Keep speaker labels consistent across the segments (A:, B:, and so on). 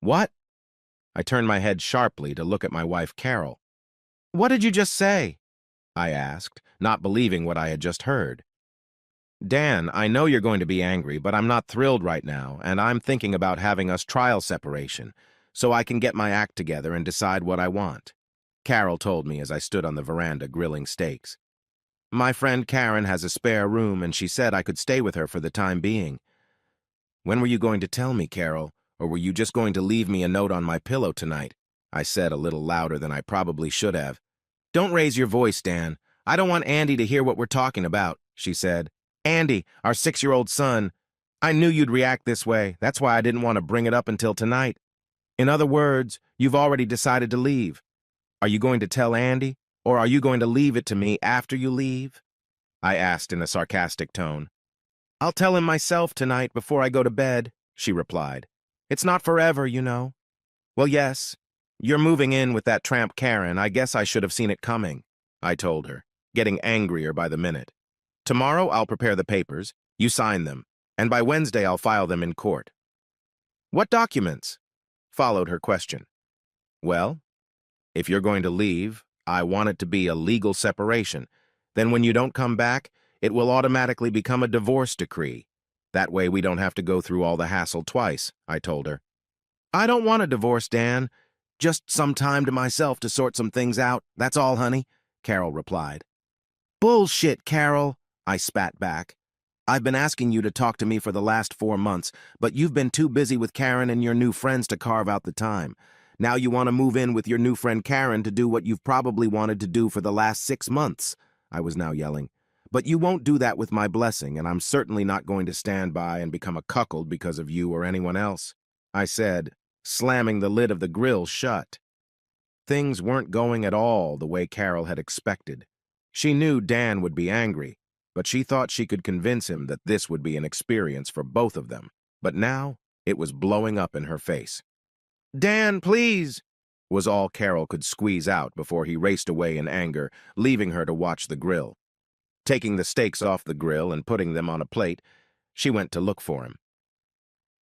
A: What? I turned my head sharply to look at my wife, Carol. What did you just say? I asked, not believing what I had just heard. Dan, I know you're going to be angry, but I'm not thrilled right now, and I'm thinking about having us trial separation, so I can get my act together and decide what I want. Carol told me as I stood on the veranda grilling steaks. My friend Karen has a spare room, and she said I could stay with her for the time being. When were you going to tell me, Carol, or were you just going to leave me a note on my pillow tonight? I said a little louder than I probably should have. Don't raise your voice, Dan. I don't want Andy to hear what we're talking about, she said. Andy, our 6-year-old son. I knew you'd react this way. That's why I didn't want to bring it up until tonight. In other words, you've already decided to leave. Are you going to tell Andy, or are you going to leave it to me after you leave? I asked in a sarcastic tone. I'll tell him myself tonight before I go to bed, she replied. It's not forever, you know. Well, yes. You're moving in with that tramp Karen. I guess I should have seen it coming, I told her, getting angrier by the minute. Tomorrow I'll prepare the papers, you sign them, and by Wednesday I'll file them in court. What documents? Followed her question. Well, if you're going to leave, I want it to be a legal separation. Then when you don't come back, it will automatically become a divorce decree. That way we don't have to go through all the hassle twice, I told her. I don't want a divorce, Dan. Just some time to myself to sort some things out, that's all, honey, Carol replied. Bullshit, Carol, I spat back. I've been asking you to talk to me for the last 4 months, but you've been too busy with Karen and your new friends to carve out the time. Now you want to move in with your new friend Karen to do what you've probably wanted to do for the last 6 months, I was now yelling. But you won't do that with my blessing, and I'm certainly not going to stand by and become a cuckold because of you or anyone else, I said, slamming the lid of the grill shut. Things weren't going at all the way Carol had expected. She knew Dan would be angry, but she thought she could convince him that this would be an experience for both of them. But now, it was blowing up in her face. Dan, please, was all Carol could squeeze out before he raced away in anger, leaving her to watch the grill. Taking the steaks off the grill and putting them on a plate, she went to look for him.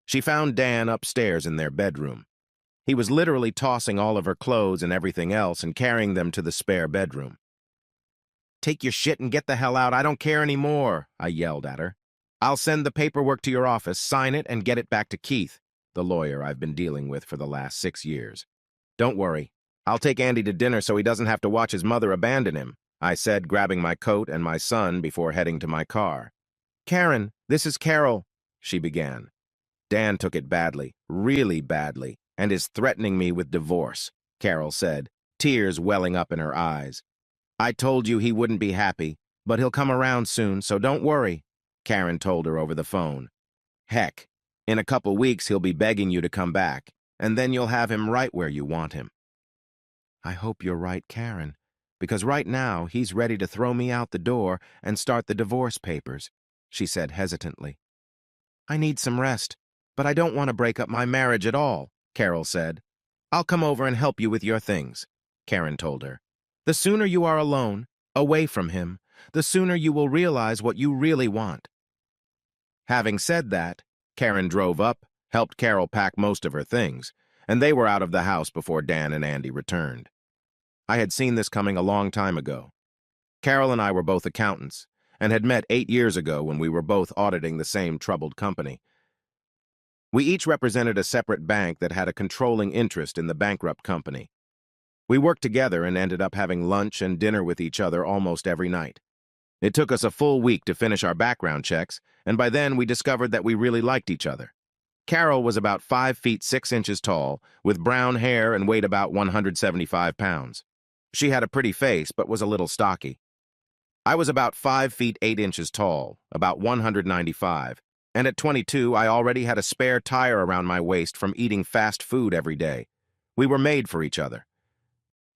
A: She found Dan upstairs in their bedroom. He was literally tossing all of her clothes and everything else and carrying them to the spare bedroom. Take your shit and get the hell out, I don't care anymore, I yelled at her. I'll send the paperwork to your office, sign it, and get it back to Keith, the lawyer I've been dealing with for the last 6 years. Don't worry, I'll take Andy to dinner so he doesn't have to watch his mother abandon him, I said, grabbing my coat and my son before heading to my car. Karen, this is Carol, she began. Dan took it badly, really badly, and is threatening me with divorce, Carol said, tears welling up in her eyes. I told you he wouldn't be happy, but he'll come around soon, so don't worry, Karen told her over the phone. Heck, in a couple weeks he'll be begging you to come back, and then you'll have him right where you want him. I hope you're right, Karen, because right now he's ready to throw me out the door and start the divorce papers, she said hesitantly. I need some rest, but I don't want to break up my marriage at all, Carol said. I'll come over and help you with your things, Karen told her. The sooner you are alone, away from him, the sooner you will realize what you really want. Having said that, Karen drove up, helped Carol pack most of her things, and they were out of the house before Dan and Andy returned. I had seen this coming a long time ago. Carol and I were both accountants, and had met 8 years ago when we were both auditing the same troubled company. We each represented a separate bank that had a controlling interest in the bankrupt company. We worked together and ended up having lunch and dinner with each other almost every night. It took us a full week to finish our background checks, and by then we discovered that we really liked each other. Carol was about 5 feet 6 inches tall, with brown hair and weighed about 175 pounds. She had a pretty face, but was a little stocky. I was about 5 feet 8 inches tall, about 195, and at 22 I already had a spare tire around my waist from eating fast food every day. We were made for each other.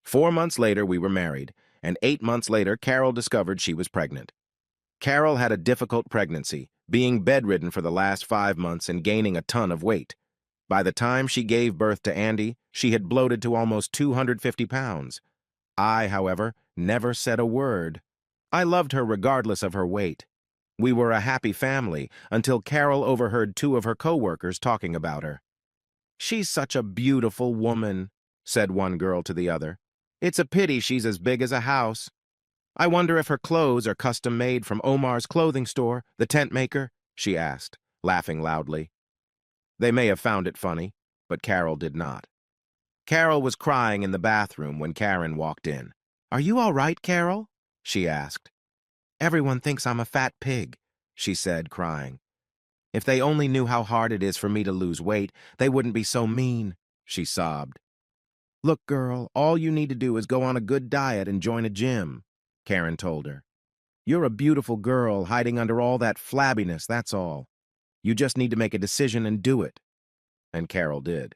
A: 4 months later, we were married, and 8 months later, Carol discovered she was pregnant. Carol had a difficult pregnancy, being bedridden for the last 5 months and gaining a ton of weight. By the time she gave birth to Andy, she had bloated to almost 250 pounds. I, however, never said a word. I loved her regardless of her weight. We were a happy family until Carol overheard 2 of her co-workers talking about her. "She's such a beautiful woman," said one girl to the other. "It's a pity she's as big as a house. I wonder if her clothes are custom made from Omar's clothing store, the tent maker," she asked, laughing loudly. They may have found it funny, but Carol did not. Carol was crying in the bathroom when Karen walked in. "Are you all right, Carol?" she asked. "Everyone thinks I'm a fat pig," she said, crying. "If they only knew how hard it is for me to lose weight, they wouldn't be so mean," she sobbed. "Look, girl, all you need to do is go on a good diet and join a gym," Karen told her. "You're a beautiful girl hiding under all that flabbiness, that's all. You just need to make a decision and do it." And Carol did.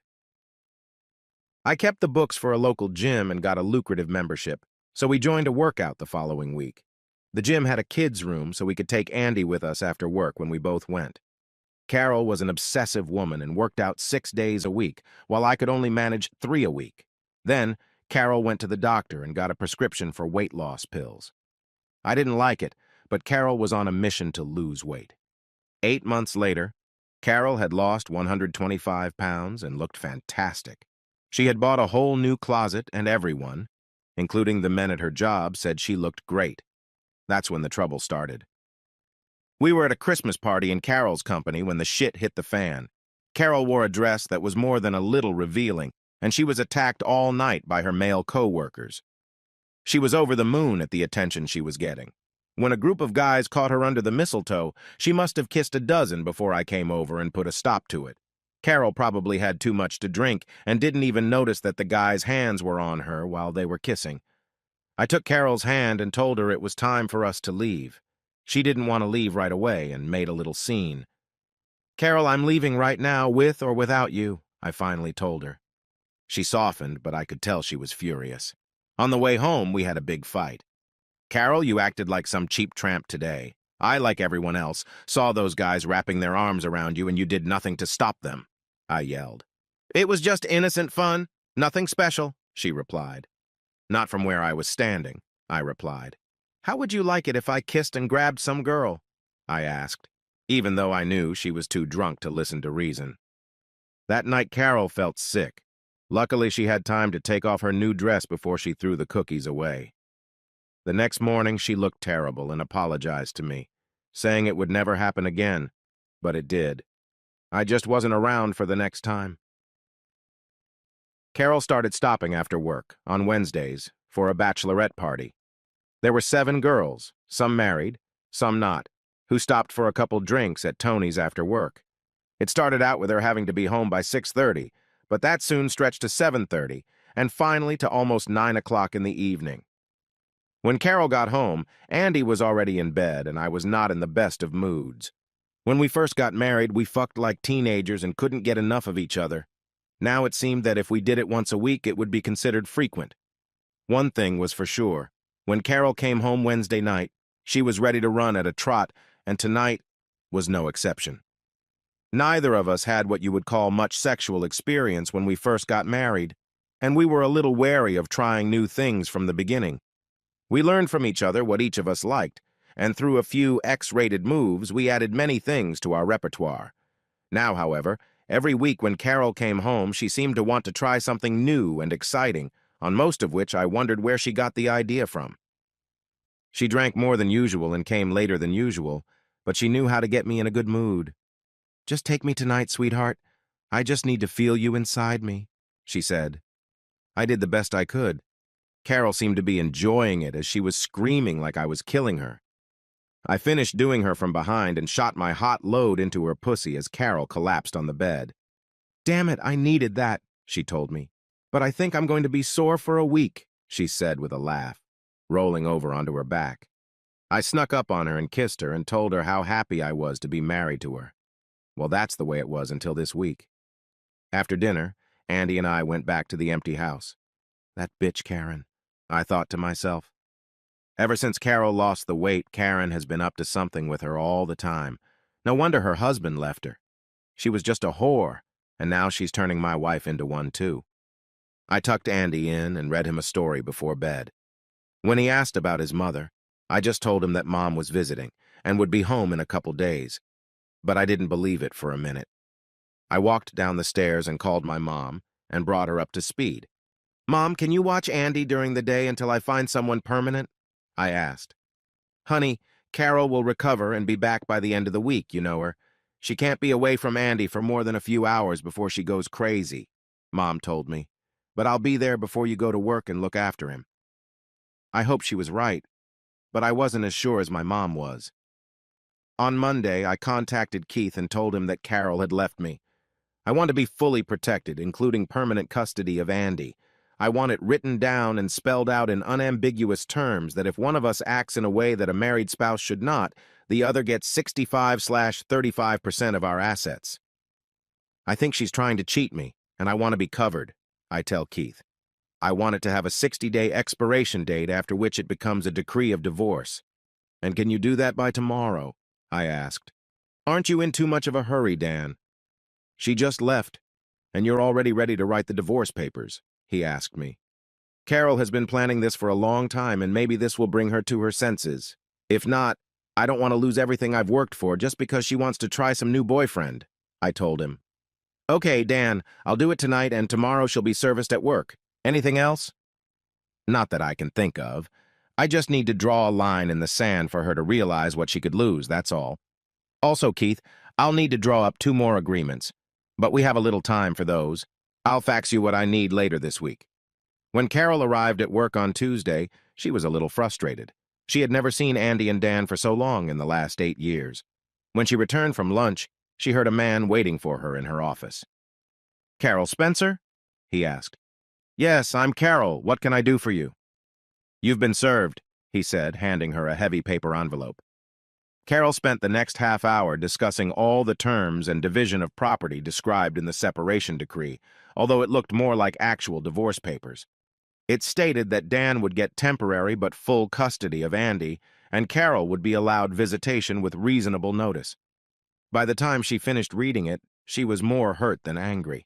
A: I kept the books for a local gym and got a lucrative membership, so we joined a workout the following week. The gym had a kids' room, so we could take Andy with us after work when we both went. Carol was an obsessive woman and worked out 6 days a week, while I could only manage 3 a week. Then, Carol went to the doctor and got a prescription for weight loss pills. I didn't like it, but Carol was on a mission to lose weight. 8 months later, Carol had lost 125 pounds and looked fantastic. She had bought a whole new closet, and everyone, including the men at her job, said she looked great. That's when the trouble started. We were at a Christmas party in Carol's company when the shit hit the fan. Carol wore a dress that was more than a little revealing, and she was attacked all night by her male co-workers. She was over the moon at the attention she was getting. When a group of guys caught her under the mistletoe, she must have kissed a dozen before I came over and put a stop to it. Carol probably had too much to drink and didn't even notice that the guys' hands were on her while they were kissing. I took Carol's hand and told her it was time for us to leave. She didn't want to leave right away and made a little scene. "Carol, I'm leaving right now, with or without you," I finally told her. She softened, but I could tell she was furious. On the way home, we had a big fight. "Carol, you acted like some cheap tramp today. I, like everyone else, saw those guys wrapping their arms around you and you did nothing to stop them," I yelled. "It was just innocent fun. Nothing special," she replied. "Not from where I was standing," I replied. "How would you like it if I kissed and grabbed some girl?" I asked, even though I knew she was too drunk to listen to reason. That night, Carol felt sick. Luckily, she had time to take off her new dress before she threw the cookies away. The next morning, she looked terrible and apologized to me, saying it would never happen again, but it did. I just wasn't around for the next time. Carol started stopping after work, on Wednesdays, for a bachelorette party. There were 7 girls, some married, some not, who stopped for a couple drinks at Tony's after work. It started out with her having to be home by 6:30, but that soon stretched to 7:30, and finally to almost 9 o'clock in the evening. When Carol got home, Andy was already in bed, and I was not in the best of moods. When we first got married, we fucked like teenagers and couldn't get enough of each other. Now it seemed that if we did it once a week, it would be considered frequent. One thing was for sure. When Carol came home Wednesday night, she was ready to run at a trot, and tonight was no exception. Neither of us had what you would call much sexual experience when we first got married, and we were a little wary of trying new things from the beginning. We learned from each other what each of us liked, and through a few X-rated moves, we added many things to our repertoire. Now, however, every week when Carol came home, she seemed to want to try something new and exciting, on most of which I wondered where she got the idea from. She drank more than usual and came later than usual, but she knew how to get me in a good mood. "Just take me tonight, sweetheart. I just need to feel you inside me," she said. I did the best I could. Carol seemed to be enjoying it as she was screaming like I was killing her. I finished doing her from behind and shot my hot load into her pussy as Carol collapsed on the bed. "Damn it, I needed that," she told me. "But I think I'm going to be sore for a week," she said with a laugh, rolling over onto her back. I snuck up on her and kissed her and told her how happy I was to be married to her. Well, that's the way it was until this week. After dinner, Andy and I went back to the empty house. That bitch Karen, I thought to myself. Ever since Carol lost the weight, Karen has been up to something with her all the time. No wonder her husband left her. She was just a whore, and now she's turning my wife into one too. I tucked Andy in and read him a story before bed. When he asked about his mother, I just told him that Mom was visiting and would be home in a couple days. But I didn't believe it for a minute. I walked down the stairs and called my mom and brought her up to speed. Mom, can you watch Andy during the day until I find someone permanent? I asked. Honey, Carol will recover and be back by the end of the week, you know her. She can't be away from Andy for more than a few hours before she goes crazy, Mom told me. But I'll be there before you go to work and look after him. I hoped she was right, but I wasn't as sure as my mom was. On Monday, I contacted Keith and told him that Carol had left me. I want to be fully protected, including permanent custody of Andy. I want it written down and spelled out in unambiguous terms that if one of us acts in a way that a married spouse should not, the other gets 65/35% of our assets. I think she's trying to cheat me, and I want to be covered, I tell Keith. I want it to have a 60-day expiration date after which it becomes a decree of divorce. And can you do that by tomorrow? I asked. Aren't you in too much of a hurry, Dan? She just left, and you're already ready to write the divorce papers, he asked me. Carol has been planning this for a long time, and maybe this will bring her to her senses. If not, I don't want to lose everything I've worked for just because she wants to try some new boyfriend, I told him. Okay, Dan, I'll do it tonight, and tomorrow she'll be serviced at work. Anything else? Not that I can think of. I just need to draw a line in the sand for her to realize what she could lose, that's all. Also, Keith, I'll need to draw up 2 more agreements, but we have a little time for those. I'll fax you what I need later this week. When Carol arrived at work on Tuesday, she was a little frustrated. She had never seen Andy and Dan for so long in the last 8 years. When she returned from lunch, she heard a man waiting for her in her office. Carol Spencer? He asked. Yes, I'm Carol. What can I do for you? You've been served, he said, handing her a heavy paper envelope. Carol spent the next half hour discussing all the terms and division of property described in the separation decree, although it looked more like actual divorce papers. It stated that Dan would get temporary but full custody of Andy, and Carol would be allowed visitation with reasonable notice. By the time she finished reading it, she was more hurt than angry.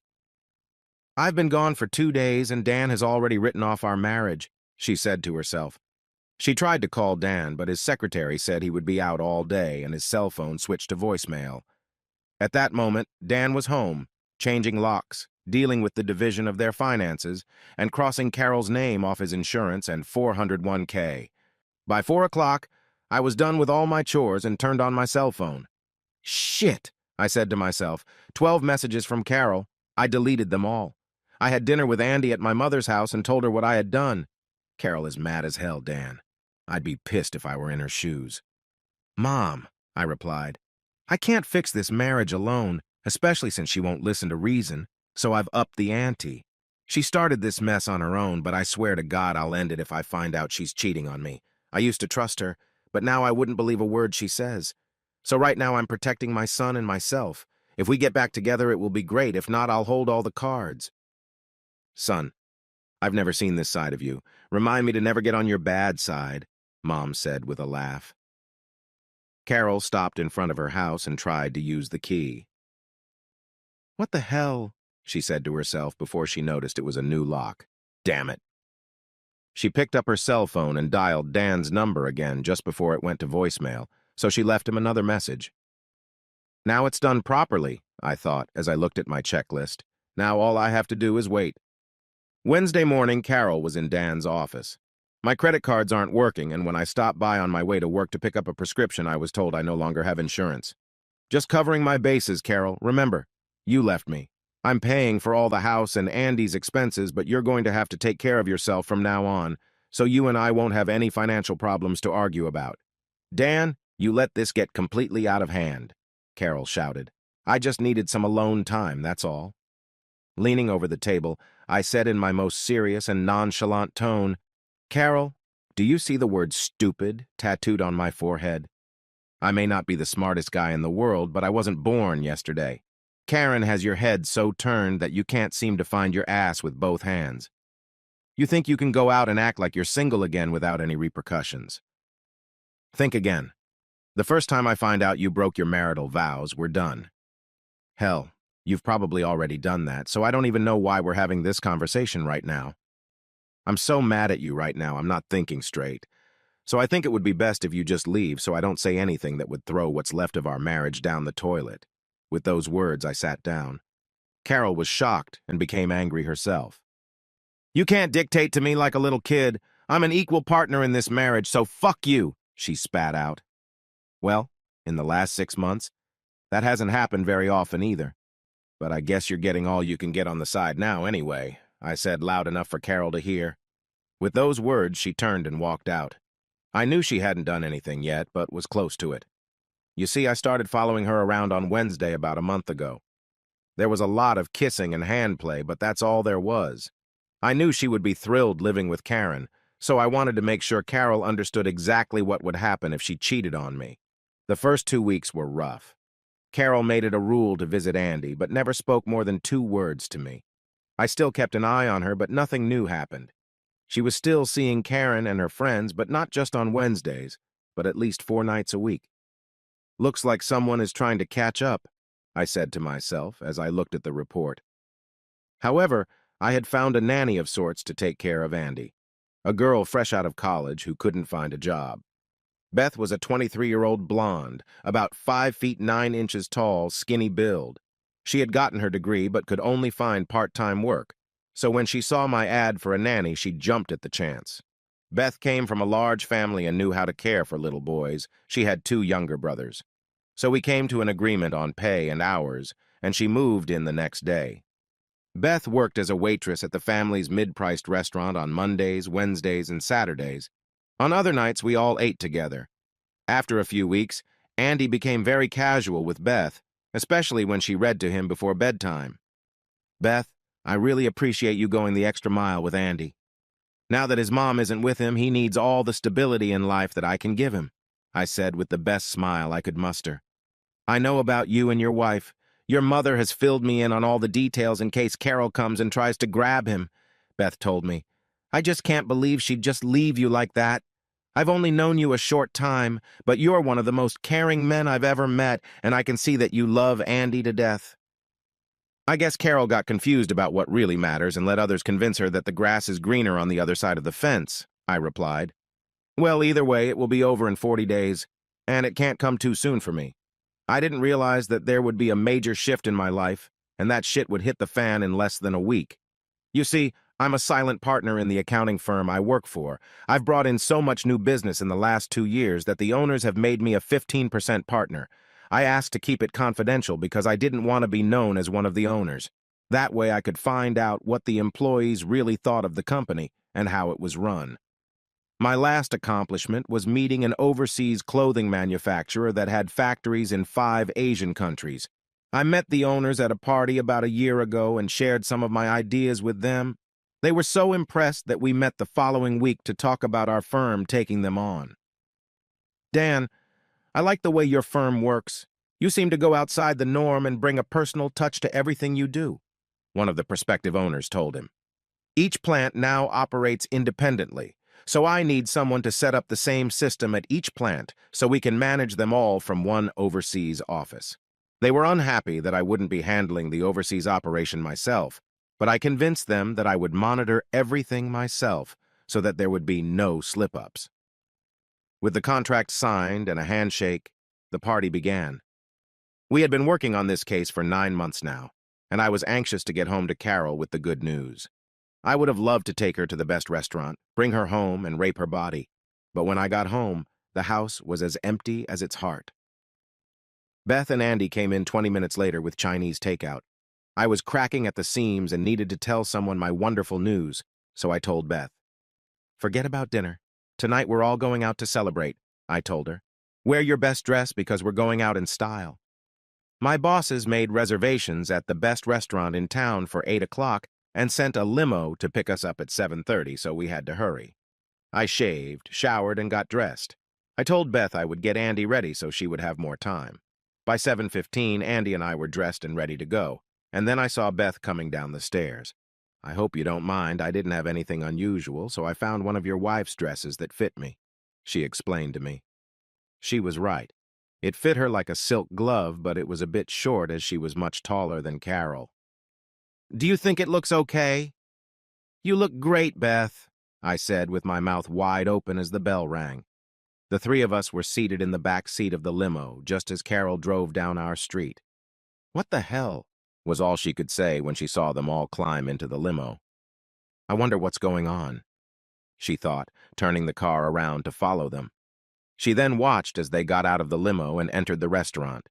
A: I've been gone for 2 days, and Dan has already written off our marriage, she said to herself. She tried to call Dan, but his secretary said he would be out all day, and his cell phone switched to voicemail. At that moment, Dan was home, changing locks, dealing with the division of their finances, and crossing Carol's name off his insurance and 401k. By 4 o'clock, I was done with all my chores and turned on my cell phone. Shit, I said to myself. 12 messages from Carol. I deleted them all. I had dinner with Andy at my mother's house and told her what I had done. Carol is mad as hell, Dan. I'd be pissed if I were in her shoes. Mom, I replied, I can't fix this marriage alone, especially since she won't listen to reason, so I've upped the ante. She started this mess on her own, but I swear to God I'll end it if I find out she's cheating on me. I used to trust her, but now I wouldn't believe a word she says. So right now I'm protecting my son and myself. If we get back together, it will be great. If not, I'll hold all the cards. Son, I've never seen this side of you. Remind me to never get on your bad side, Mom said with a laugh. Carol stopped in front of her house and tried to use the key. What the hell? She said to herself before she noticed it was a new lock. Damn it. She picked up her cell phone and dialed Dan's number again just before it went to voicemail, so she left him another message. Now it's done properly, I thought as I looked at my checklist. Now all I have to do is wait. Wednesday morning, Carol was in Dan's office. My credit cards aren't working, and when I stopped by on my way to work to pick up a prescription, I was told I no longer have insurance. Just covering my bases, Carol. Remember, you left me. I'm paying for all the house and Andy's expenses, but you're going to have to take care of yourself from now on, so you and I won't have any financial problems to argue about. Dan, you let this get completely out of hand, Carol shouted. I just needed some alone time, that's all. Leaning over the table, I said in my most serious and nonchalant tone, Carol, do you see the word stupid tattooed on my forehead? I may not be the smartest guy in the world, but I wasn't born yesterday. Karen has your head so turned that you can't seem to find your ass with both hands. You think you can go out and act like you're single again without any repercussions. Think again. The first time I find out you broke your marital vows, we're done. Hell, you've probably already done that, so I don't even know why we're having this conversation right now. I'm so mad at you right now, I'm not thinking straight. So I think it would be best if you just leave so I don't say anything that would throw what's left of our marriage down the toilet. With those words, I sat down. Carol was shocked and became angry herself. "You can't dictate to me like a little kid. I'm an equal partner in this marriage, so fuck you," she spat out. Well, in the last 6 months, that hasn't happened very often either. "But I guess you're getting all you can get on the side now anyway," I said loud enough for Carol to hear. With those words, she turned and walked out. I knew she hadn't done anything yet, but was close to it. You see, I started following her around on Wednesday about a month ago. There was a lot of kissing and handplay, but that's all there was. I knew she would be thrilled living with Karen, so I wanted to make sure Carol understood exactly what would happen if she cheated on me. The first 2 weeks were rough. Carol made it a rule to visit Andy, but never spoke more than 2 words to me. I still kept an eye on her, but nothing new happened. She was still seeing Karen and her friends, but not just on Wednesdays, but at least 4 nights a week. "Looks like someone is trying to catch up," I said to myself as I looked at the report. However, I had found a nanny of sorts to take care of Andy, a girl fresh out of college who couldn't find a job. Beth was a 23-year-old blonde, about 5 feet 9 inches tall, skinny build. She had gotten her degree but could only find part-time work, so when she saw my ad for a nanny, she jumped at the chance. Beth came from a large family and knew how to care for little boys. She had 2 younger brothers. So we came to an agreement on pay and hours, and she moved in the next day. Beth worked as a waitress at the family's mid-priced restaurant on Mondays, Wednesdays, and Saturdays. On other nights, we all ate together. After a few weeks, Andy became very casual with Beth, especially when she read to him before bedtime. "Beth, I really appreciate you going the extra mile with Andy. Now that his mom isn't with him, he needs all the stability in life that I can give him," I said with the best smile I could muster. "I know about you and your wife. Your mother has filled me in on all the details in case Carol comes and tries to grab him," Beth told me. "I just can't believe she'd just leave you like that. I've only known you a short time, but you're one of the most caring men I've ever met, and I can see that you love Andy to death." I guess Carol got confused about what really matters and let others convince her that the grass is greener on the other side of the fence, I replied. "Well, either way, it will be over in 40 days, and it can't come too soon for me. I didn't realize that there would be a major shift in my life, and that shit would hit the fan in less than a week. You see, I'm a silent partner in the accounting firm I work for. I've brought in so much new business in the last 2 years that the owners have made me a 15% partner. I asked to keep it confidential because I didn't want to be known as one of the owners. That way I could find out what the employees really thought of the company and how it was run. My last accomplishment was meeting an overseas clothing manufacturer that had factories in 5 Asian countries. I met the owners at a party about a year ago and shared some of my ideas with them. They were so impressed that we met the following week to talk about our firm taking them on. "Dan, I like the way your firm works. You seem to go outside the norm and bring a personal touch to everything you do," one of the prospective owners told him. "Each plant now operates independently, so I need someone to set up the same system at each plant so we can manage them all from one overseas office." They were unhappy that I wouldn't be handling the overseas operation myself, but I convinced them that I would monitor everything myself so that there would be no slip-ups. With the contract signed and a handshake, the party began. We had been working on this case for 9 months now, and I was anxious to get home to Carol with the good news. I would have loved to take her to the best restaurant, bring her home, and rape her body. But when I got home, the house was as empty as its heart. Beth and Andy came in 20 minutes later with Chinese takeout. I was cracking at the seams and needed to tell someone my wonderful news, so I told Beth. "Forget about dinner. Tonight we're all going out to celebrate," I told her. "Wear your best dress because we're going out in style." My bosses made reservations at the best restaurant in town for 8 o'clock and sent a limo to pick us up at 7:30, so we had to hurry. I shaved, showered, and got dressed. I told Beth I would get Andy ready so she would have more time. By 7:15, Andy and I were dressed and ready to go, and then I saw Beth coming down the stairs. "I hope you don't mind. I didn't have anything unusual, so I found one of your wife's dresses that fit me," she explained to me. She was right. It fit her like a silk glove, but it was a bit short as she was much taller than Carol. "Do you think it looks okay?" "You look great, Beth," I said with my mouth wide open as the bell rang. The 3 of us were seated in the back seat of the limo just as Carol drove down our street. What the hell? was all she could say when she saw them all climb into the limo. I wonder what's going on, she thought, turning the car around to follow them. She then watched as they got out of the limo and entered the restaurant.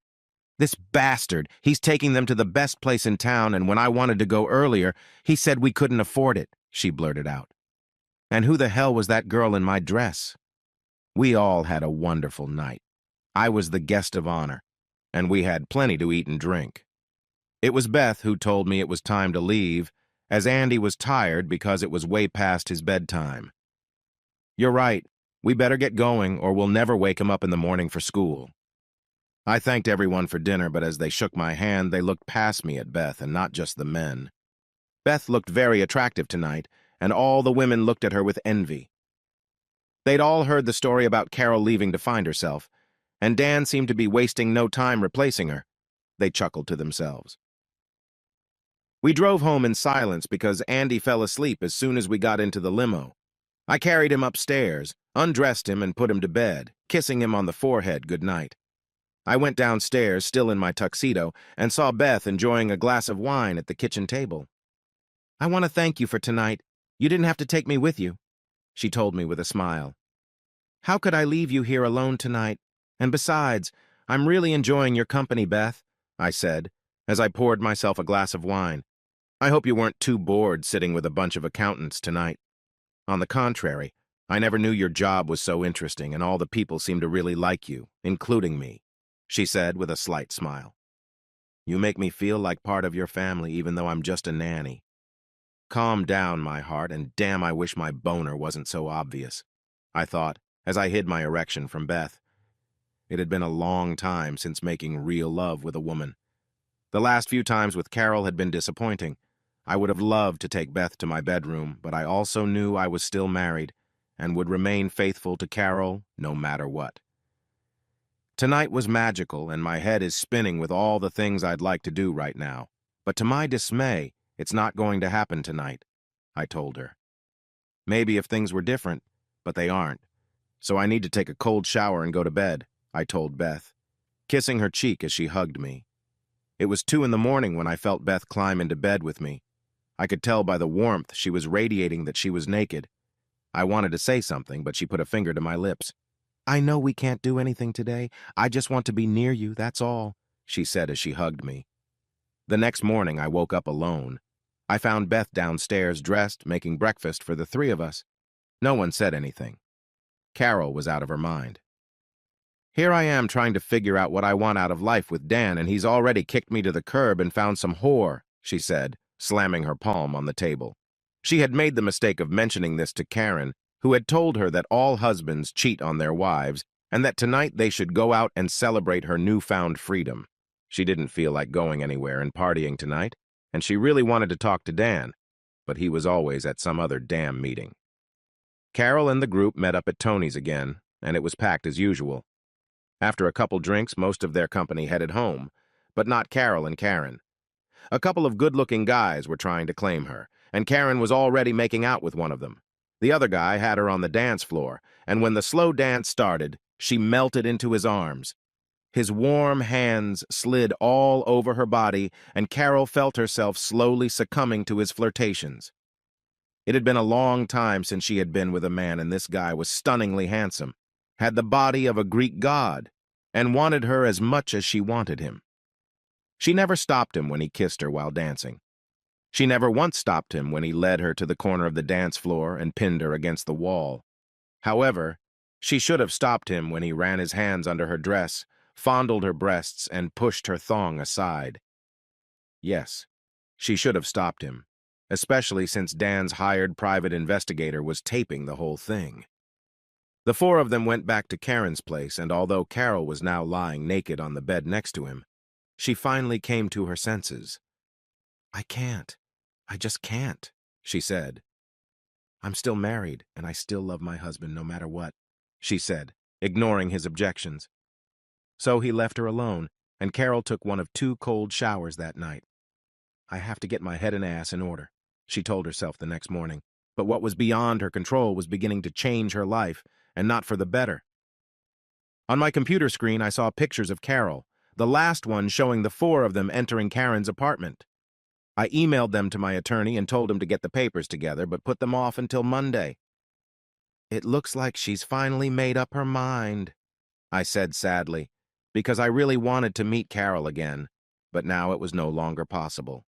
A: This bastard, he's taking them to the best place in town, and when I wanted to go earlier, he said we couldn't afford it, she blurted out. And who the hell was that girl in my dress? We all had a wonderful night. I was the guest of honor, and we had plenty to eat and drink. It was Beth who told me it was time to leave, as Andy was tired because it was way past his bedtime. You're right. We better get going, or we'll never wake him up in the morning for school. I thanked everyone for dinner, but as they shook my hand, they looked past me at Beth, and not just the men. Beth looked very attractive tonight, and all the women looked at her with envy. They'd all heard the story about Carol leaving to find herself, and Dan seemed to be wasting no time replacing her. They chuckled to themselves. We drove home in silence because Andy fell asleep as soon as we got into the limo. I carried him upstairs, undressed him, and put him to bed, kissing him on the forehead goodnight. I went downstairs, still in my tuxedo, and saw Beth enjoying a glass of wine at the kitchen table. I want to thank you for tonight. You didn't have to take me with you, she told me with a smile. How could I leave you here alone tonight? And besides, I'm really enjoying your company, Beth, I said, as I poured myself a glass of wine. I hope you weren't too bored sitting with a bunch of accountants tonight. On the contrary, I never knew your job was so interesting, and all the people seemed to really like you, including me, she said with a slight smile. You make me feel like part of your family, even though I'm just a nanny. Calm down, my heart, and damn, I wish my boner wasn't so obvious, I thought, as I hid my erection from Beth. It had been a long time since making real love with a woman. The last few times with Carol had been disappointing. I would have loved to take Beth to my bedroom, but I also knew I was still married and would remain faithful to Carol no matter what. Tonight was magical, and my head is spinning with all the things I'd like to do right now. But to my dismay, it's not going to happen tonight, I told her. Maybe if things were different, but they aren't. So I need to take a cold shower and go to bed, I told Beth, kissing her cheek as she hugged me. It was 2 in the morning when I felt Beth climb into bed with me. I could tell by the warmth she was radiating that she was naked. I wanted to say something, but she put a finger to my lips. I know we can't do anything today. I just want to be near you, that's all, she said as she hugged me. The next morning, I woke up alone. I found Beth downstairs dressed, making breakfast for the 3 of us. No one said anything. Carol was out of her mind. Here I am trying to figure out what I want out of life with Dan, and he's already kicked me to the curb and found some whore, she said, slamming her palm on the table. She had made the mistake of mentioning this to Karen, who had told her that all husbands cheat on their wives and that tonight they should go out and celebrate her newfound freedom. She didn't feel like going anywhere and partying tonight, and she really wanted to talk to Dan, but he was always at some other damn meeting. Carol and the group met up at Tony's again, and it was packed as usual. After a couple drinks, most of their company headed home, but not Carol and Karen. A couple of good-looking guys were trying to claim her, and Karen was already making out with one of them. The other guy had her on the dance floor, and when the slow dance started, she melted into his arms. His warm hands slid all over her body, and Carol felt herself slowly succumbing to his flirtations. It had been a long time since she had been with a man, and this guy was stunningly handsome, had the body of a Greek god, and wanted her as much as she wanted him. She never stopped him when he kissed her while dancing. She never once stopped him when he led her to the corner of the dance floor and pinned her against the wall. However, she should have stopped him when he ran his hands under her dress, fondled her breasts, and pushed her thong aside. Yes, she should have stopped him, especially since Dan's hired private investigator was taping the whole thing. The 4 of them went back to Karen's place, and although Carol was now lying naked on the bed next to him, she finally came to her senses. I can't. I just can't, she said. I'm still married, and I still love my husband no matter what, she said, ignoring his objections. So he left her alone, and Carol took one of 2 cold showers that night. I have to get my head and ass in order, she told herself the next morning. But what was beyond her control was beginning to change her life, and not for the better. On my computer screen, I saw pictures of Carol, the last one showing the four of them entering Karen's apartment. I emailed them to my attorney and told him to get the papers together, but put them off until Monday. It looks like she's finally made up her mind, I said sadly, because I really wanted to meet Carol again, but now it was no longer possible.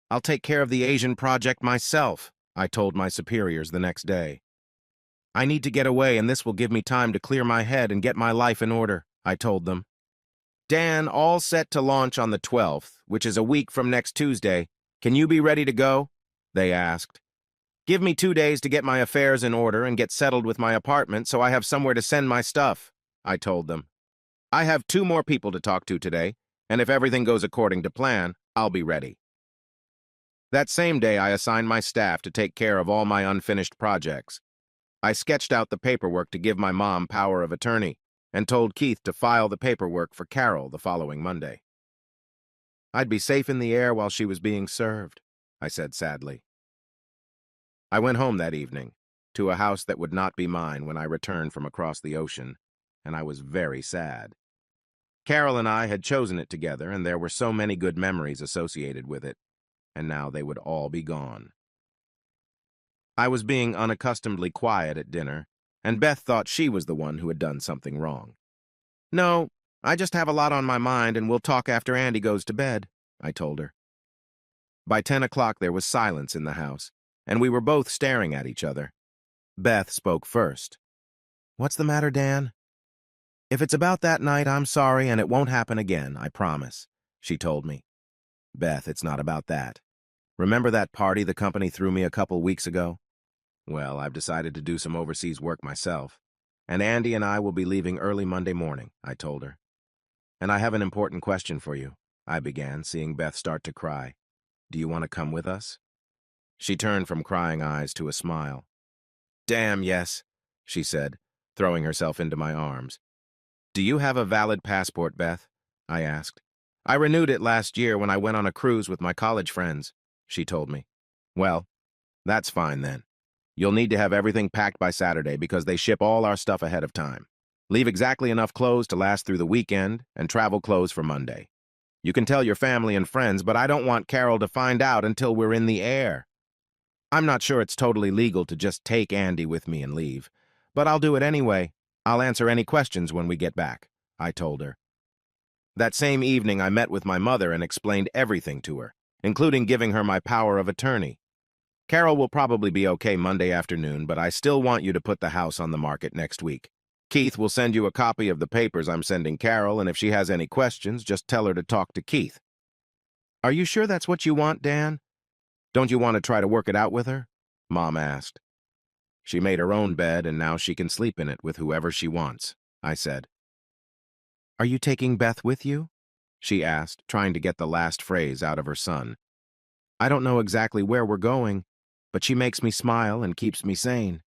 A: I'll take care of the Asian project myself, I told my superiors the next day. I need to get away, and this will give me time to clear my head and get my life in order, I told them. Dan, all set to launch on the 12th, which is a week from next Tuesday. Can you be ready to go? They asked. Give me 2 days to get my affairs in order and get settled with my apartment so I have somewhere to send my stuff, I told them. I have 2 more people to talk to today, and if everything goes according to plan, I'll be ready. That same day, I assigned my staff to take care of all my unfinished projects. I sketched out the paperwork to give my mom power of attorney and told Keith to file the paperwork for Carol the following Monday. I'd be safe in the air while she was being served, I said sadly. I went home that evening, to a house that would not be mine when I returned from across the ocean, and I was very sad. Carol and I had chosen it together, and there were so many good memories associated with it, and now they would all be gone. I was being unaccustomedly quiet at dinner, and Beth thought she was the one who had done something wrong. No, I just have a lot on my mind, and we'll talk after Andy goes to bed, I told her. By 10 o'clock there was silence in the house, and we were both staring at each other. Beth spoke first. What's the matter, Dan? If it's about that night, I'm sorry, and it won't happen again, I promise, she told me. Beth, it's not about that. Remember that party the company threw me a couple weeks ago? Well, I've decided to do some overseas work myself, and Andy and I will be leaving early Monday morning, I told her. And I have an important question for you, I began, seeing Beth start to cry. Do you want to come with us? She turned from crying eyes to a smile. Damn, yes, she said, throwing herself into my arms. Do you have a valid passport, Beth? I asked. I renewed it last year when I went on a cruise with my college friends, she told me. Well, that's fine then. You'll need to have everything packed by Saturday because they ship all our stuff ahead of time. Leave exactly enough clothes to last through the weekend and travel clothes for Monday. You can tell your family and friends, but I don't want Carol to find out until we're in the air. I'm not sure it's totally legal to just take Andy with me and leave, but I'll do it anyway. I'll answer any questions when we get back, I told her. That same evening, I met with my mother and explained everything to her, including giving her my power of attorney. Carol will probably be okay Monday afternoon, but I still want you to put the house on the market next week. Keith will send you a copy of the papers I'm sending Carol, and if she has any questions, just tell her to talk to Keith. Are you sure that's what you want, Dan? Don't you want to try to work it out with her? Mom asked. She made her own bed, and now she can sleep in it with whoever she wants, I said. Are you taking Beth with you? She asked, trying to get the last phrase out of her son. I don't know exactly where we're going, but she makes me smile and keeps me sane.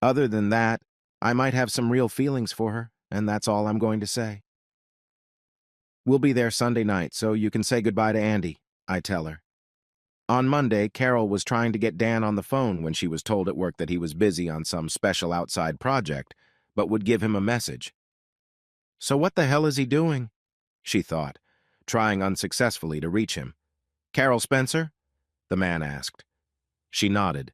A: Other than that, I might have some real feelings for her, and that's all I'm going to say. We'll be there Sunday night, so you can say goodbye to Andy, I tell her. On Monday, Carol was trying to get Dan on the phone when she was told at work that he was busy on some special outside project, but would give him a message. So what the hell is he doing? She thought, trying unsuccessfully to reach him. Carol Spencer? The man asked. She nodded.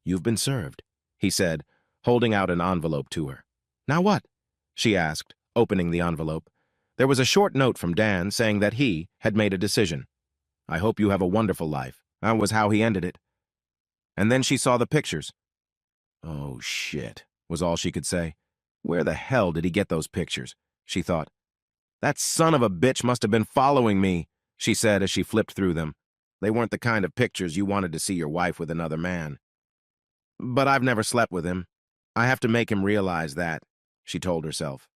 A: You've been served, he said, holding out an envelope to her. Now what? She asked, opening the envelope. There was a short note from Dan saying that he had made a decision. I hope you have a wonderful life. That was how he ended it. And then she saw the pictures. Oh, shit, was all she could say. Where the hell did he get those pictures? She thought. That son of a bitch must have been following me, she said as she flipped through them. They weren't the kind of pictures you wanted to see your wife with another man. But I've never slept with him. I have to make him realize that, she told herself.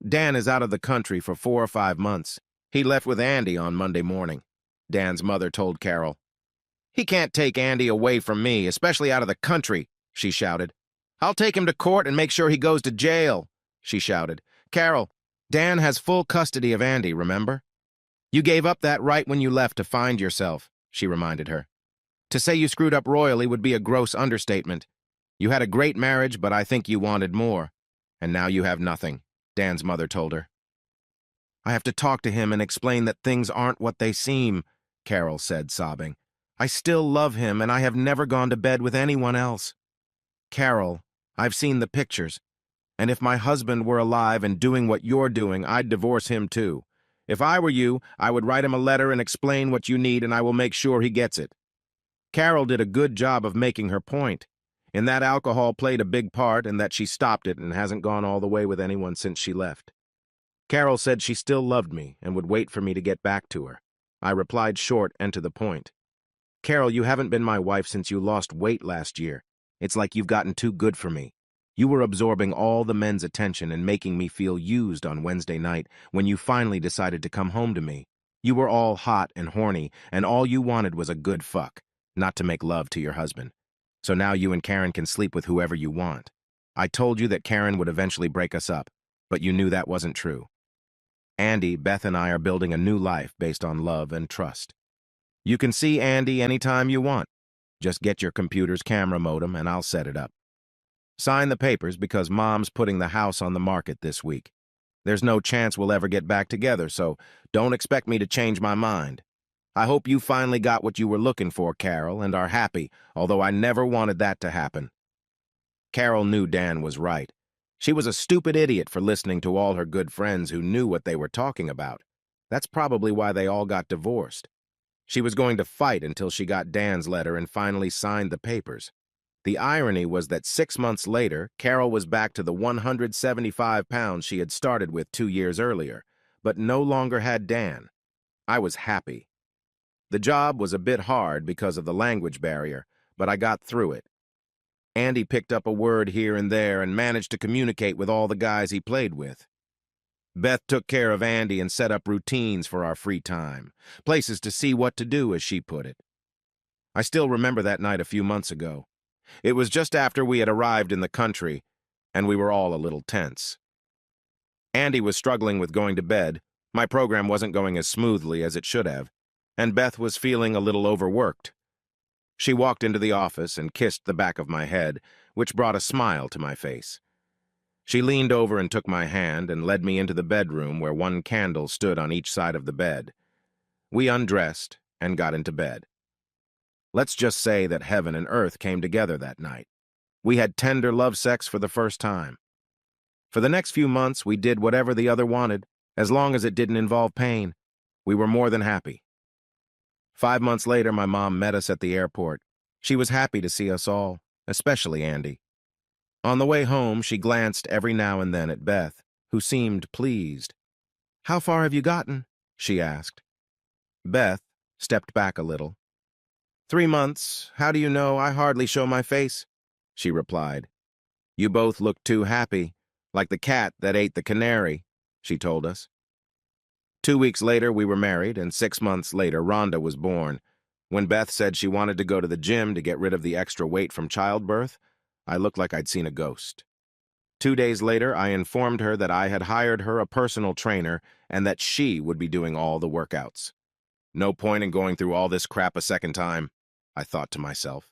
A: Dan is out of the country for 4 or 5 months. He left with Andy on Monday morning, Dan's mother told Carol. He can't take Andy away from me, especially out of the country, she shouted. I'll take him to court and make sure he goes to jail, she shouted. Carol, Dan has full custody of Andy, remember? You gave up that right when you left to find yourself, she reminded her. To say you screwed up royally would be a gross understatement. You had a great marriage, but I think you wanted more. And now you have nothing, Dan's mother told her. I have to talk to him and explain that things aren't what they seem, Carol said, sobbing. I still love him, and I have never gone to bed with anyone else. Carol, I've seen the pictures, and if my husband were alive and doing what you're doing, I'd divorce him too. If I were you, I would write him a letter and explain what you need, and I will make sure he gets it. Carol did a good job of making her point. In that alcohol played a big part, and that she stopped it and hasn't gone all the way with anyone since she left. Carol said she still loved me and would wait for me to get back to her. I replied short and to the point. Carol, you haven't been my wife since you lost weight last year. It's like you've gotten too good for me. You were absorbing all the men's attention and making me feel used on Wednesday night when you finally decided to come home to me. You were all hot and horny, and all you wanted was a good fuck, not to make love to your husband. So now you and Karen can sleep with whoever you want. I told you that Karen would eventually break us up, but you knew that wasn't true. Andy, Beth, and I are building a new life based on love and trust. You can see Andy anytime you want. Just get your computer's camera modem and I'll set it up. Sign the papers because Mom's putting the house on the market this week. There's no chance we'll ever get back together, so don't expect me to change my mind. I hope you finally got what you were looking for, Carol, and are happy, although I never wanted that to happen. Carol knew Dan was right. She was a stupid idiot for listening to all her good friends who knew what they were talking about. That's probably why they all got divorced. She was going to fight until she got Dan's letter and finally signed the papers. The irony was that 6 months later, Carol was back to the 175 pounds she had started with 2 years earlier, but no longer had Dan. I was happy. The job was a bit hard because of the language barrier, but I got through it. Andy picked up a word here and there and managed to communicate with all the guys he played with. Beth took care of Andy and set up routines for our free time, places to see what to do, as she put it. I still remember that night a few months ago. It was just after we had arrived in the country, and we were all a little tense. Andy was struggling with going to bed, my program wasn't going as smoothly as it should have, and Beth was feeling a little overworked. She walked into the office and kissed the back of my head, which brought a smile to my face. She leaned over and took my hand and led me into the bedroom where one candle stood on each side of the bed. We undressed and got into bed. Let's just say that heaven and earth came together that night. We had tender love sex for the first time. For the next few months, we did whatever the other wanted, as long as it didn't involve pain. We were more than happy. 5 months later, my mom met us at the airport. She was happy to see us all, especially Andy. On the way home, she glanced every now and then at Beth, who seemed pleased. "How far have you gotten?" she asked. Beth stepped back a little. 3 months. How do you know? I hardly show my face," she replied. "You both look too happy, like the cat that ate the canary," she told us. 2 weeks later, we were married, and 6 months later, Rhonda was born. When Beth said she wanted to go to the gym to get rid of the extra weight from childbirth, I looked like I'd seen a ghost. 2 days later, I informed her that I had hired her a personal trainer and that she would be doing all the workouts. No point in going through all this crap a second time, I thought to myself.